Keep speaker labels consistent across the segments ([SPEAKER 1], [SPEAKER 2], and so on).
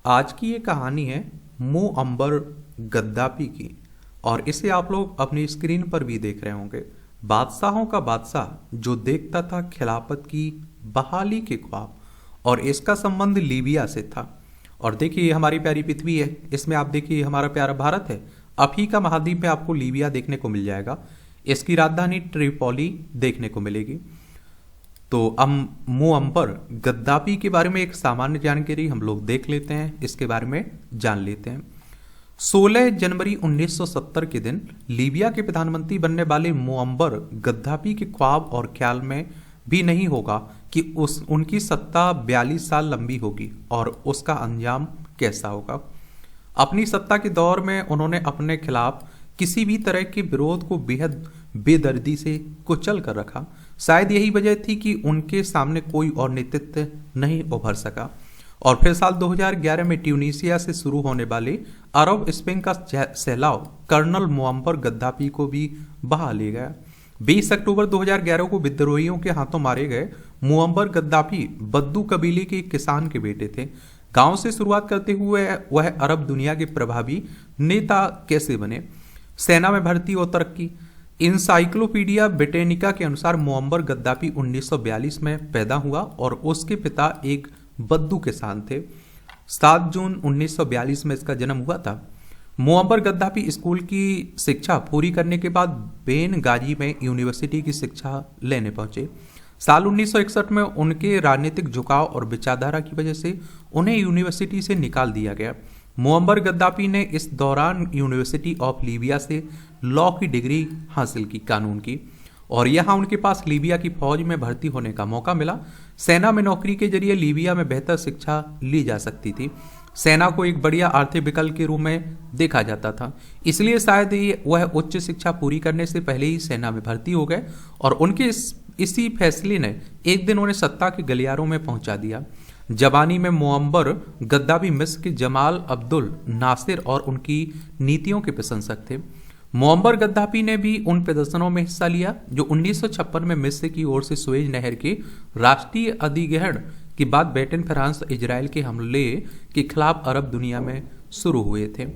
[SPEAKER 1] आज की ये कहानी है मुअम्बर गद्दाफी की। और इसे आप लोग अपनी स्क्रीन पर भी देख रहे होंगे। बादशाहों का बादशाह जो देखता था खिलाफत की बहाली के ख्वाब, और इसका संबंध लीबिया से था। और देखिए ये हमारी प्यारी पृथ्वी है, इसमें आप देखिए हमारा प्यारा भारत है। अफ्रीका महाद्वीप में आपको लीबिया देखने को मिल जाएगा। इसकी राजधानी ट्रिपोली देखने को मिलेगी। तो हम मुअम्बर गद्दाफी के बारे में एक सामान्य जानकारी हम लोग देख लेते हैं, इसके बारे में जान लेते हैं। 16 जनवरी 1970 के दिन लीबिया के प्रधानमंत्री बनने वाले मुअम्बर गद्दाफी के ख्वाब और ख्याल में भी नहीं होगा कि उनकी सत्ता 42 साल लंबी होगी और उसका अंजाम कैसा होगा। अपनी सत्ता के दौर में उन्होंने अपने खिलाफ किसी भी तरह के विरोध को बेहद बेदर्दी से कुचल कर रखा। शायद यही वजह थी कि उनके सामने कोई और नेतृत्व नहीं उभर सका। और फिर साल 2011 में ट्यूनीसिया से शुरू होने वाले अरब स्प्रिंग का सैलाब कर्नल मुअम्बर गद्दाफी को भी बहा ले गया। 20 अक्टूबर 2011 को विद्रोहियों के हाथों मारे गए मुअम्बर गद्दाफी बद्दू कबीले के एक किसान के बेटे थे। गांव से शुरुआत करते हुए वह अरब दुनिया के प्रभावी नेता कैसे बने, सेना में भर्ती और तरक्की। इंसाइक्लोपीडिया ब्रिटेनिका के अनुसार मुअम्बर गद्दाफी 1942 में पैदा हुआ और उसके पिता एक बद्दू किसान थे। 7 जून 1942 में इसका जन्म हुआ था। मुअम्बर गद्दाफी स्कूल की शिक्षा पूरी करने के बाद बेनगाजी में यूनिवर्सिटी की शिक्षा लेने पहुंचे। साल 1961 में उनके राजनीतिक झुकाव और विचारधारा की वजह से उन्हें यूनिवर्सिटी से निकाल दिया गया। मुअम्बर गद्दाफी ने इस दौरान यूनिवर्सिटी ऑफ लीबिया से लॉ की डिग्री हासिल की, कानून की, और यहाँ उनके पास लीबिया की फौज में भर्ती होने का मौका मिला। सेना में नौकरी के जरिए लीबिया में बेहतर शिक्षा ली जा सकती थी। सेना को एक बढ़िया आर्थिक विकल्प के रूप में देखा जाता था, इसलिए शायद वह उच्च शिक्षा पूरी करने से पहले ही सेना में भर्ती हो गए। और उनके इसी फैसले ने एक दिन उन्हें सत्ता के गलियारों में पहुंचा दिया। जवानी में मुअम्बर गद्दाफी मिस्र के जमाल अब्दुल नासिर और उनकी नीतियों के प्रशंसक थे। मुअम्बर गद्दाफी ने भी उन प्रदर्शनों में हिस्सा लिया जो 1956 में मिस्र की ओर से सुएज नहर के राष्ट्रीय अधिग्रहण के बाद ब्रिटेन, फ्रांस, इजराइल के हमले के खिलाफ अरब दुनिया में शुरू हुए थे।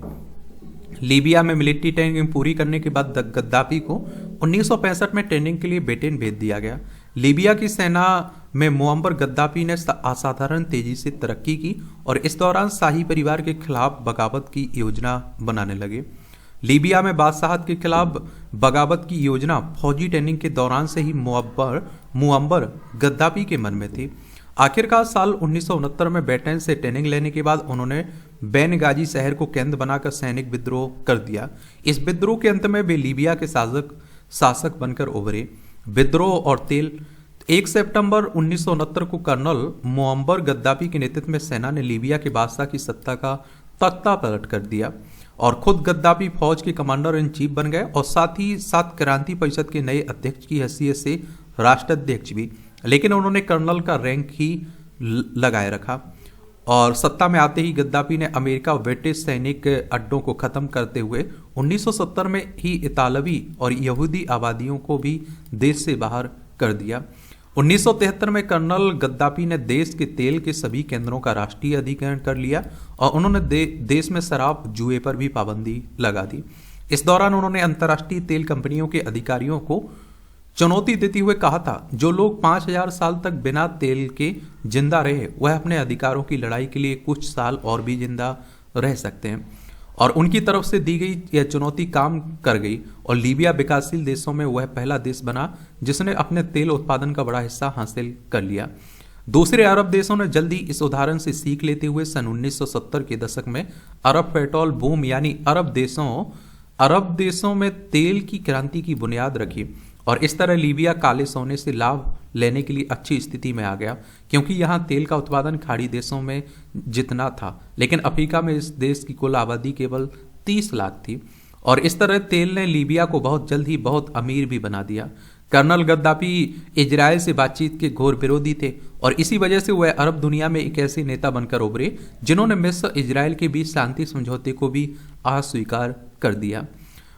[SPEAKER 1] लीबिया में मिलिट्री ट्रेनिंग पूरी करने के बाद गद्दाफी को 1965 में ट्रेनिंग के लिए ब्रिटेन भेज दिया गया। लीबिया की सेना में मुअम्बर गद्दाफी ने असाधारण तेजी से तरक्की की और इस दौरान शाही परिवार के खिलाफ बगावत की योजना बनाने लगे। लीबिया में बादशाहत के खिलाफ बगावत की योजना फौजी ट्रेनिंग के दौरान से ही मुअम्बर गद्दाफी के मन में थी। आखिरकार साल 1969 में ब्रिटेन से ट्रेनिंग लेने के बाद उन्होंने बेनगाजी शहर को केंद्र बनाकर सैनिक विद्रोह कर दिया। इस विद्रोह के अंत में वे लीबिया के शासक बनकर उभरे। विद्रोह और तेल 1 सितंबर 1969 को कर्नल मुअम्बर गद्दाफी के नेतृत्व में सेना ने लीबिया के बादशाह की सत्ता का तख्ता पलट कर दिया और खुद गद्दाफी फौज के कमांडर इन चीफ बन गए और साथ ही साथ क्रांति परिषद के नए अध्यक्ष की हैसियत से राष्ट्राध्यक्ष भी। लेकिन उन्होंने कर्नल का रैंक ही लगाए रखा और सत्ता में आते ही गद्दाफी ने अमेरिका और ब्रिटिश सैनिक अड्डों को खत्म करते हुए 1970 में ही इतालवी और यहूदी आबादियों को भी देश से बाहर कर दिया। 1973 में कर्नल गद्दाफी ने देश के तेल के सभी केंद्रों का राष्ट्रीय अधिग्रहण कर लिया और उन्होंने देश में शराब जुए पर भी पाबंदी लगा दी। इस दौरान उन्होंने अंतर्राष्ट्रीय तेल कंपनियों के अधिकारियों को चुनौती देते हुए कहा था, जो लोग 5000 साल तक बिना तेल के जिंदा रहे वह अपने अधिकारों की लड़ाई के लिए कुछ साल और भी जिंदा रह सकते हैं। और उनकी तरफ से दी गई यह चुनौती काम कर गई और लीबिया विकासशील देशों में वह पहला देश बना जिसने अपने तेल उत्पादन का बड़ा हिस्सा हासिल कर लिया। दूसरे अरब देशों ने जल्दी इस उदाहरण से सीख लेते हुए सन 1970 के दशक में अरब पेट्रोल बूम यानी अरब देशों में तेल की क्रांति की बुनियाद रखी और इस तरह लीबिया काले सोने से लाभ लेने के लिए अच्छी स्थिति में आ गया, क्योंकि यहाँ तेल का उत्पादन खाड़ी देशों में जितना था, लेकिन अफ्रीका में इस देश की कुल आबादी केवल 30 लाख थी और इस तरह तेल ने लीबिया को बहुत जल्द ही बहुत अमीर भी बना दिया। कर्नल गद्दाफी इजराइल से बातचीत के घोर विरोधी थे और इसी वजह से वह अरब दुनिया में एक ऐसे नेता बनकर उभरे जिन्होंने मिस्र इजराइल के बीच शांति समझौते को भी अस्वीकार कर दिया।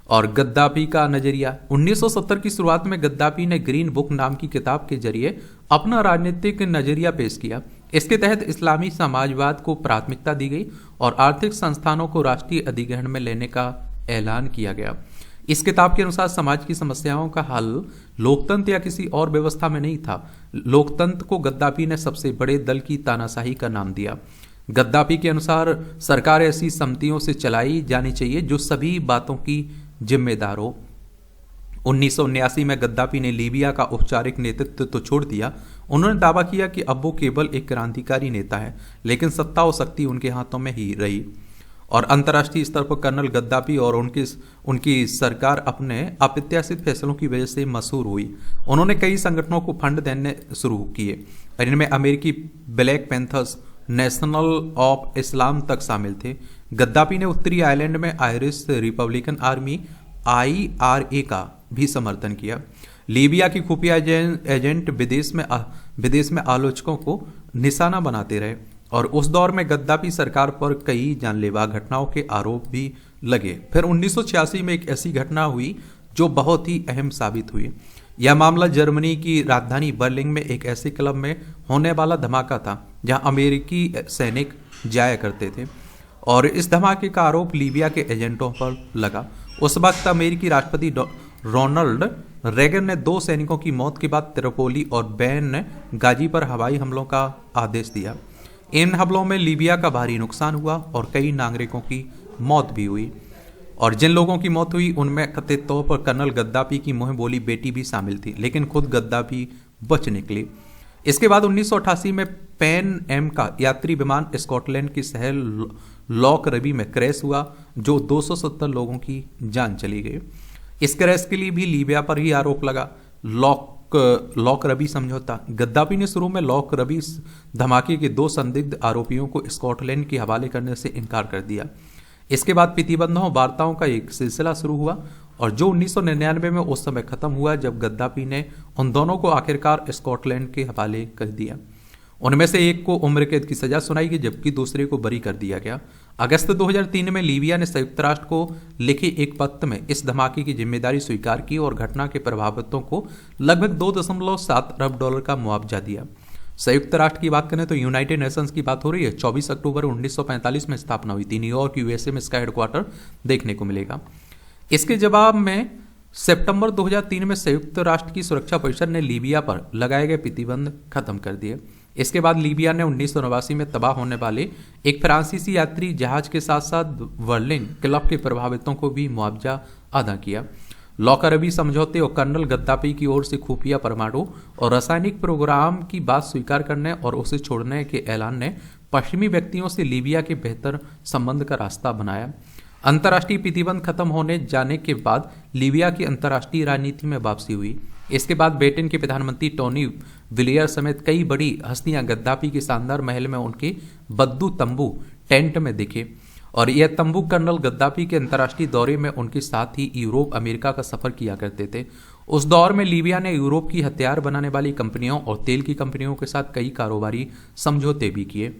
[SPEAKER 1] और गद्दाफी का नजरिया 1970 की शुरुआत में गद्दाफी ने ग्रीन बुक नाम की किताब के जरिए अपना राजनीतिक नजरिया पेश किया। इसके तहत इस्लामी समाजवाद को प्राथमिकता दी गई और आर्थिक संस्थानों को राष्ट्रीय अधिग्रहण में लेने का ऐलान किया गया। इस किताब के अनुसार समाज की समस्याओं का हल लोकतंत्र या किसी और व्यवस्था में नहीं था। लोकतंत्र को गद्दाफी ने सबसे बड़े दल की तानाशाही का नाम दिया। गद्दाफी के अनुसार सरकार ऐसी समितियों से चलाई जानी चाहिए जो सभी बातों की जिम्मेदार हो। 1979 में गद्दाफी ने लीबिया का औपचारिक नेतृत्व तो छोड़ दिया। उन्होंने दावा किया कि अब वो केवल एक क्रांतिकारी नेता है, लेकिन सत्ता और शक्ति उनके हाथों में ही रही और अंतर्राष्ट्रीय स्तर पर कर्नल गद्दाफी और उनकी सरकार अपने अप्रत्याशित फैसलों की वजह से मशहूर हुई। उन्होंने कई संगठनों को फंड देने शुरू किए, इनमें अमेरिकी black panthers, national of Islam तक शामिल थे। गद्दाफी ने उत्तरी आयरलैंड में आयरिश रिपब्लिकन आर्मी IRA का भी समर्थन किया। लीबिया की खुफिया एजेंट विदेश में आलोचकों को निशाना बनाते रहे और उस दौर में गद्दाफी सरकार पर कई जानलेवा घटनाओं के आरोप भी लगे। फिर 1986 में एक ऐसी घटना हुई जो बहुत ही अहम साबित हुई। यह मामला जर्मनी की राजधानी बर्लिन में एक ऐसे क्लब में होने वाला धमाका था जहां अमेरिकी सैनिक जाया करते थे और इस धमाके का आरोप लीबिया के एजेंटों पर लगा। उस वक्त अमेरिकी राष्ट्रपति रोनाल्ड रेगन ने 2 सैनिकों की मौत के बाद त्रिपोली और बैन गाजी पर हवाई हमलों का आदेश दिया। इन हमलों में लीबिया का भारी नुकसान हुआ और कई नागरिकों की मौत भी हुई और जिन लोगों की मौत हुई उनमें कथित तौर पर कर्नल गद्दाफी की मुंह बोली बेटी भी शामिल थी, लेकिन खुद गद्दाफी बच निकली। इसके बाद 1988 में पैन एम का यात्री विमान स्कॉटलैंड के शहर लॉक रबी में क्रैश हुआ जो 270 लोगों की जान चली गई। इस क्रैश के लिए भी लीबिया पर ही आरोप लगा। लॉक रबी समझौता। गद्दाफी ने शुरू में लॉक रबी धमाके के 2 संदिग्ध आरोपियों को स्कॉटलैंड के हवाले करने से इनकार कर दिया। इसके बाद प्रतिबंधों वार्ताओं का एक सिलसिला शुरू हुआ और जो 1999 में उस समय खत्म हुआ जब गद्दाफी ने उन दोनों को आखिरकार स्कॉटलैंड के हवाले कर दिया। उनमें से एक को उम्र कैद की सजा सुनाई गई जबकि दूसरे को बरी कर दिया गया। अगस्त 2003 में लीबिया ने संयुक्त राष्ट्र को लिखे एक पत्र में इस धमाके की जिम्मेदारी स्वीकार की और घटना के प्रभावितों को लगभग $2.7 अरब का मुआवजा दिया। संयुक्त राष्ट्र की बात करें तो यूनाइटेड नेशंस की बात हो रही है। 24 अक्टूबर 1945 में स्थापना हुई थी। न्यूयॉर्क USA में इसका हेडक्वार्टर देखने को मिलेगा। इसके जवाब में सितंबर 2003 में संयुक्त राष्ट्र की सुरक्षा परिषद ने लीबिया पर लगाए गए प्रतिबंध खत्म कर दिए। इसके बाद लीबिया ने 1989 में तबाह होने वाले एक फ्रांसीसी यात्री जहाज के साथ साथ बर्लिन क्लब के प्रभावितों को भी मुआवजा अदा किया। लॉकरबी समझौते और कर्नल गद्दाफी की ओर से खुफिया परमाणु और रासायनिक प्रोग्राम की बात स्वीकार करने और उसे छोड़ने के ऐलान ने पश्चिमी व्यक्तियों से लीबिया के बेहतर संबंध का रास्ता बनाया। अंतर्राष्ट्रीय प्रतिबंध खत्म होने जाने के बाद लीबिया की अंतर्राष्ट्रीय राजनीति में वापसी हुई। इसके बाद ब्रिटेन के प्रधानमंत्री टोनी ब्लेयर समेत कई बड़ी हस्तियां गद्दाफी के शानदार महल में उनके बद्दू तंबू टेंट में दिखे और यह तंबू कर्नल गद्दाफी के अंतर्राष्ट्रीय दौरे में उनके साथ ही यूरोप अमेरिका का सफर किया करते थे। उस दौर में लीबिया ने यूरोप की हथियार बनाने वाली कंपनियों और तेल की कंपनियों के साथ कई कारोबारी समझौते भी किए।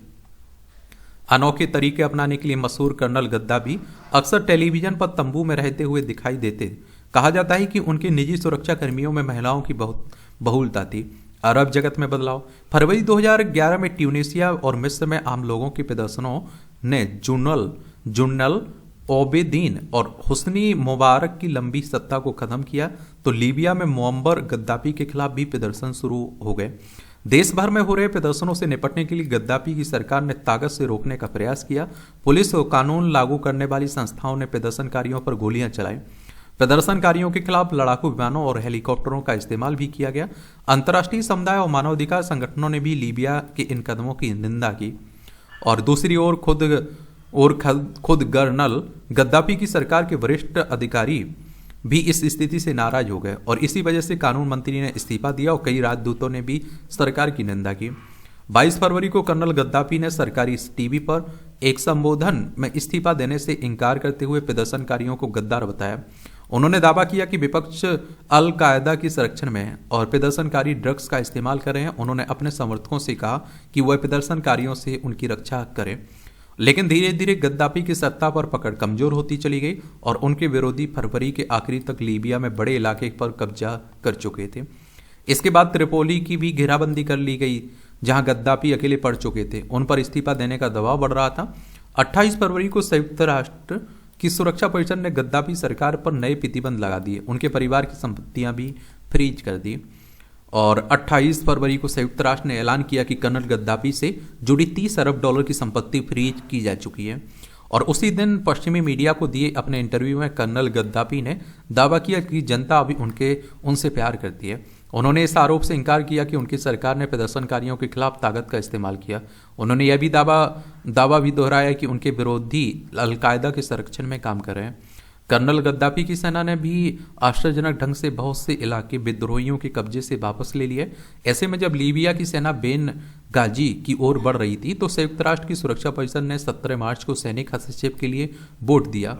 [SPEAKER 1] अनोखे तरीके अपनाने के लिए मशहूर कर्नल गद्दाफी अक्सर टेलीविजन पर तंबू में रहते हुए दिखाई देते। कहा जाता है कि उनके निजी सुरक्षा कर्मियों में महिलाओं की बहुत बहुलता थी। अरब जगत में बदलाव। फरवरी 2011 में ट्यूनीशिया और मिस्र में आम लोगों के प्रदर्शनों ने जुन्नल ओबेदीन और हुस्नी मुबारक की लंबी सत्ता को खत्म किया तो लीबिया में मुअम्बर गद्दाफी के खिलाफ भी प्रदर्शन शुरू हो गए। देश भर में हो रहे प्रदर्शनों से निपटने के लिए गद्दाफी की सरकार ने ताकत से रोकने का प्रयास किया। पुलिस और कानून लागू करने वाली संस्थाओं ने प्रदर्शनकारियों पर गोलियां चलाई। प्रदर्शनकारियों के खिलाफ लड़ाकू विमानों और हेलीकॉप्टरों का इस्तेमाल भी किया गया। अंतर्राष्ट्रीय समुदाय और मानवाधिकार संगठनों ने भी लीबिया के इन कदमों की निंदा की और दूसरी ओर खुद कर्नल गद्दाफी की सरकार के वरिष्ठ अधिकारी भी इस स्थिति से नाराज हो गए और इसी वजह से कानून मंत्री ने इस्तीफा दिया और कई राजदूतों ने भी सरकार की निंदा की। 22 फरवरी को कर्नल गद्दाफी ने सरकारी टीवी पर एक संबोधन में इस्तीफा देने से इनकार करते हुए प्रदर्शनकारियों को गद्दार बताया। उन्होंने दावा किया कि विपक्ष अल कायदा की संरक्षण में है और प्रदर्शनकारी ड्रग्स का इस्तेमाल कर रहे हैं। उन्होंने अपने समर्थकों से कहा कि वह प्रदर्शनकारियों से उनकी रक्षा करें, लेकिन धीरे धीरे गद्दाफी की सत्ता पर पकड़ कमजोर होती चली गई और उनके विरोधी फरवरी के आखिरी तक लीबिया में बड़े इलाके पर कब्जा कर चुके थे। इसके बाद त्रिपोली की भी घेराबंदी कर ली गई जहां गद्दाफी अकेले पड़ चुके थे, उन पर इस्तीफा देने का दबाव बढ़ रहा था। 28 फरवरी को संयुक्त राष्ट्र की सुरक्षा परिषद ने गद्दाफी सरकार पर नए प्रतिबंध लगा दिए, उनके परिवार की संपत्तियां भी फ्रीज कर दी। और 28 फरवरी को संयुक्त राष्ट्र ने ऐलान किया कि कर्नल गद्दाफी से जुड़ी 30 अरब डॉलर की संपत्ति फ्रीज की जा चुकी है। और उसी दिन पश्चिमी मीडिया को दिए अपने इंटरव्यू में कर्नल गद्दाफी ने दावा किया कि जनता अभी उनसे प्यार करती है। उन्होंने इस आरोप से इनकार किया कि उनकी सरकार ने प्रदर्शनकारियों के खिलाफ ताकत का इस्तेमाल किया। उन्होंने यह भी दावा भी दोहराया कि उनके विरोधी अलकायदा के संरक्षण में काम कर रहे हैं। कर्नल गद्दाफी की सेना ने भी आश्चर्यजनक ढंग से बहुत से इलाके विद्रोहियों के कब्जे से वापस ले लिए। ऐसे में जब लीबिया की सेना बेन गाजी की ओर बढ़ रही थी तो संयुक्त राष्ट्र की सुरक्षा परिषद ने 17 मार्च को सैनिक हस्तक्षेप के लिए वोट दिया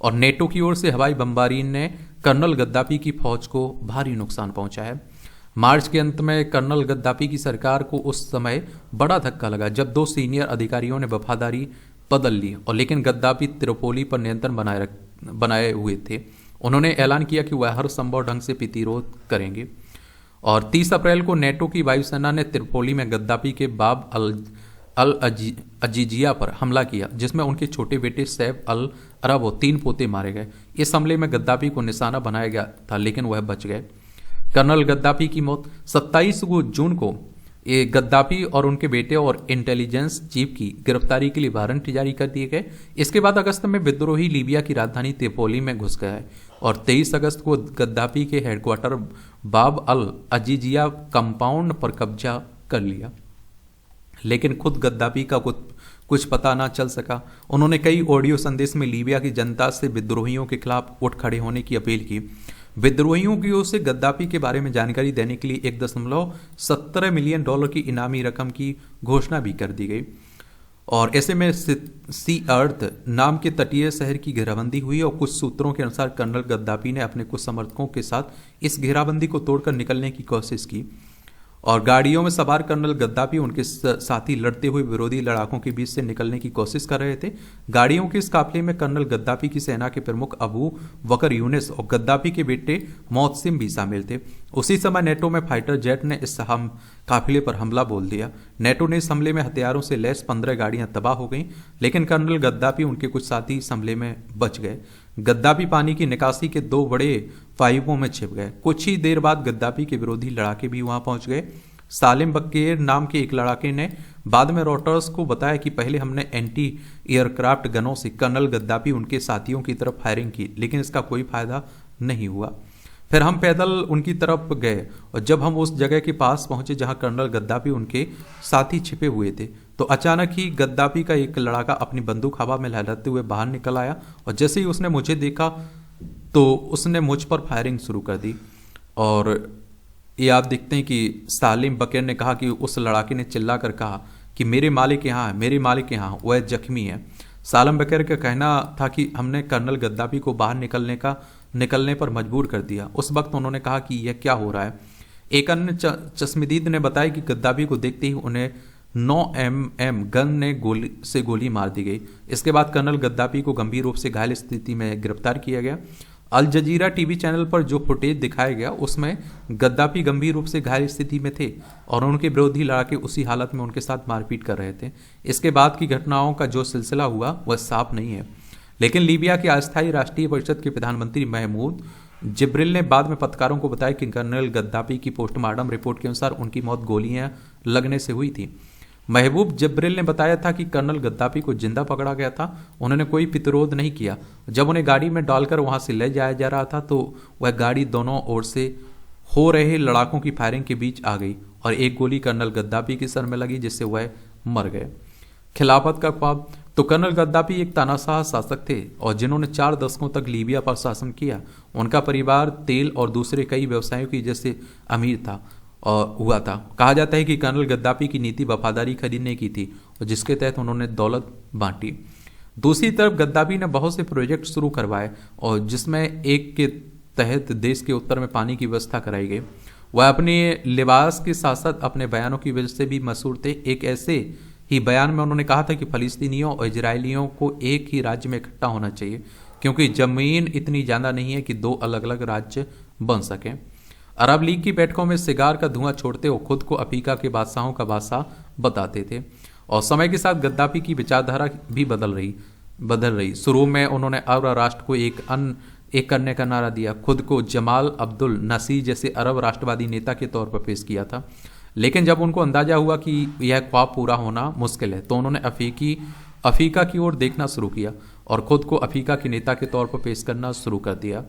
[SPEAKER 1] और नेटो की ओर से हवाई बमबारी ने कर्नल गद्दाफी की फौज को भारी नुकसान पहुंचाया। मार्च के अंत में कर्नल गद्दाफी की सरकार को उस समय बड़ा धक्का लगा जब 2 सीनियर अधिकारियों ने वफादारी बदल ली और लेकिन गद्दाफी त्रिपोली पर नियंत्रण बनाए हुए थे। उन्होंने ऐलान किया कि वह हर संभव ढंग से प्रतिरोध करेंगे और 30 अप्रैल को नेटो की वायुसेना ने त्रिपोली में गद्दाफी के बाब अल अजीजिया पर हमला किया, जिसमें उनके छोटे बेटे सैफ अल अरब और 3 पोते मारे गए। इस हमले में गद्दाफी को निशाना बनाया गया था लेकिन वह बच गए। कर्नल गद्दाफी की मौत 27 जून को गद्दाफी और उनके बेटे और इंटेलिजेंस चीफ की गिरफ्तारी के लिए वारंट जारी कर दिए गए। इसके बाद अगस्त में विद्रोही लीबिया की राजधानी त्रिपोली में घुस गया है और 23 अगस्त को गद्दाफी के हेडक्वार्टर बाब अल अजीजिया कंपाउंड पर कब्जा कर लिया। लेकिन खुद गद्दाफी का कुछ पता ना चल सका। उन्होंने कई ऑडियो संदेश में लीबिया की जनता से विद्रोहियों के खिलाफ उठ खड़े होने की अपील की। विद्रोहियों की ओर से गद्दाफी के बारे में जानकारी देने के लिए 1.17 मिलियन डॉलर की इनामी रकम की घोषणा भी कर दी गई। और ऐसे में सी अर्थ नाम के तटीय शहर की घेराबंदी हुई और कुछ सूत्रों के अनुसार कर्नल गद्दाफी ने अपने कुछ समर्थकों के साथ इस घेराबंदी को तोड़कर निकलने की कोशिश की और गाड़ियों में सवार कर्नल गद्दाफी उनके साथी लड़ते हुए विरोधी लड़ाकों के बीच से निकलने की कोशिश कर रहे थे। गाड़ियों के इस काफिले में कर्नल गद्दाफी की सेना के प्रमुख अबू बकर यूनिस और गद्दाफी के बेटे मोहसिन भी शामिल थे। उसी समय नेटो में फाइटर जेट ने इस काफिले पर हमला बोल दिया। नेटो ने इस हमले में हथियारों से लैस 15 गाड़ियां तबाह हो गईं, लेकिन कर्नल गद्दाफी उनके कुछ साथी इस हमले में बच गए। गद्दाफी पानी की निकासी के 2 बड़े पाइपों में छिप गए। कुछ ही देर बाद गद्दाफी के विरोधी लड़ाके भी वहां पहुंच गए। सालिम बकेर नाम के एक लड़ाके ने बाद में रॉयटर्स को बताया कि पहले हमने एंटी एयरक्राफ्ट गनों से कर्नल गद्दाफी उनके साथियों की तरफ फायरिंग की, लेकिन इसका कोई फायदा नहीं हुआ। फिर हम पैदल उनकी तरफ गए और जब हम उस जगह के पास पहुंचे जहां कर्नल गद्दाफी उनके साथी छिपे हुए थे तो अचानक ही गद्दाफी का एक लड़ाका अपनी बंदूक हवा में लहराते हुए बाहर निकल आया और जैसे ही उसने मुझे देखा तो उसने मुझ पर फायरिंग शुरू कर दी। और ये आप देखते हैं कि सालिम बकेर ने कहा कि उस लड़ाके ने चिल्लाकर कहा कि मेरे मालिक यहाँ है, मेरे मालिक यहाँ, वह जख्मी है। सालिम बकेर का कहना था कि हमने कर्नल गद्दाफी को बाहर निकलने पर मजबूर कर दिया। उस वक्त उन्होंने कहा कि यह क्या हो रहा है। एक अन्य चश्मदीद ने बताया कि गद्दाफी को देखते ही उन्हें 9mm गन ने गोली मार दी गई। इसके बाद कर्नल गद्दाफी को गंभीर रूप से घायल स्थिति में गिरफ्तार किया गया। अल जजीरा टीवी चैनल पर जो फुटेज दिखाया गया उसमें गद्दाफी गंभीर रूप से घायल स्थिति में थे और उनके विरोधी लड़ाके उसी हालत में उनके साथ मारपीट कर रहे थे। इसके बाद की घटनाओं का जो सिलसिला हुआ वह साफ नहीं है, लेकिन लीबिया के अस्थायी राष्ट्रीय परिषद के प्रधानमंत्री महमूद जिब्रिल ने बाद में पत्रकारों को बताया कि कर्नल गद्दाफी की पोस्टमार्टम रिपोर्ट के अनुसार उनकी मौत गोलियां लगने से हुई थी। महबूब जिब्रिल ने बताया था कि कर्नल गद्दाफी को जिंदा पकड़ा गया था। उन्होंने कोई प्रतिरोध नहीं किया। जब उन्हें गाड़ी में डालकर वहां से ले जाया जा रहा था तो वह गाड़ी दोनों ओर से हो रहे लड़ाकों की फायरिंग के बीच आ गई और एक गोली कर्नल गद्दाफी के सर में लगी जिससे वह मर गए। खिलाफत का ख्वाब। तो कर्नल गद्दाफी एक तानाशाह शासक थे और जिन्होंने 4 दशकों तक लीबिया पर शासन किया। उनका परिवार तेल और दूसरे कई व्यवसायों की वजह से अमीर था और हुआ था। कहा जाता है कि कर्नल गद्दाफी की नीति वफादारी खरीदने की थी और जिसके तहत उन्होंने दौलत बांटी। दूसरी तरफ गद्दाफी ने बहुत से प्रोजेक्ट शुरू करवाए और जिसमें एक के तहत देश के उत्तर में पानी की व्यवस्था कराई गई। वह अपने लिबास के साथ साथ अपने बयानों की वजह से भी मशहूर थे। एक ऐसे ही बयान में उन्होंने कहा था कि फलस्तीनियों और इजरायलियों को एक ही राज्य में इकट्ठा होना चाहिए क्योंकि जमीन इतनी ज़्यादा नहीं है कि 2 अलग अलग राज्य बन सकें। अरब लीग की बैठकों में सिगार का धुआं छोड़ते वो खुद को अफ्रीका के बादशाहों का बादशाह बताते थे। और समय के साथ गद्दाफी की विचारधारा भी बदल रही। शुरू में उन्होंने अरब राष्ट्र को एक करने का नारा दिया, खुद को जमाल अब्दुल नसीर जैसे अरब राष्ट्रवादी नेता के तौर पर पेश किया था। लेकिन जब उनको अंदाजा हुआ कि यह ख्वाब पूरा होना मुश्किल है, तो उन्होंने अफ्रीका की ओर देखना शुरू किया और खुद को अफ्रीका के नेता के तौर पर पेश करना शुरू कर दिया।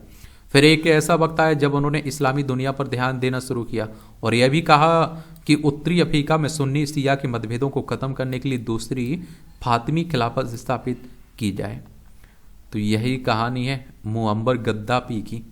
[SPEAKER 1] फिर एक ऐसा वक्त आया जब उन्होंने इस्लामी दुनिया पर ध्यान देना शुरू किया और यह भी कहा कि उत्तरी अफ्रीका में सुन्नी शिया के मतभेदों को खत्म करने के लिए दूसरी फातिमी खिलाफत स्थापित की जाए। तो यही कहानी है मुअम्बर गद्दाफी की।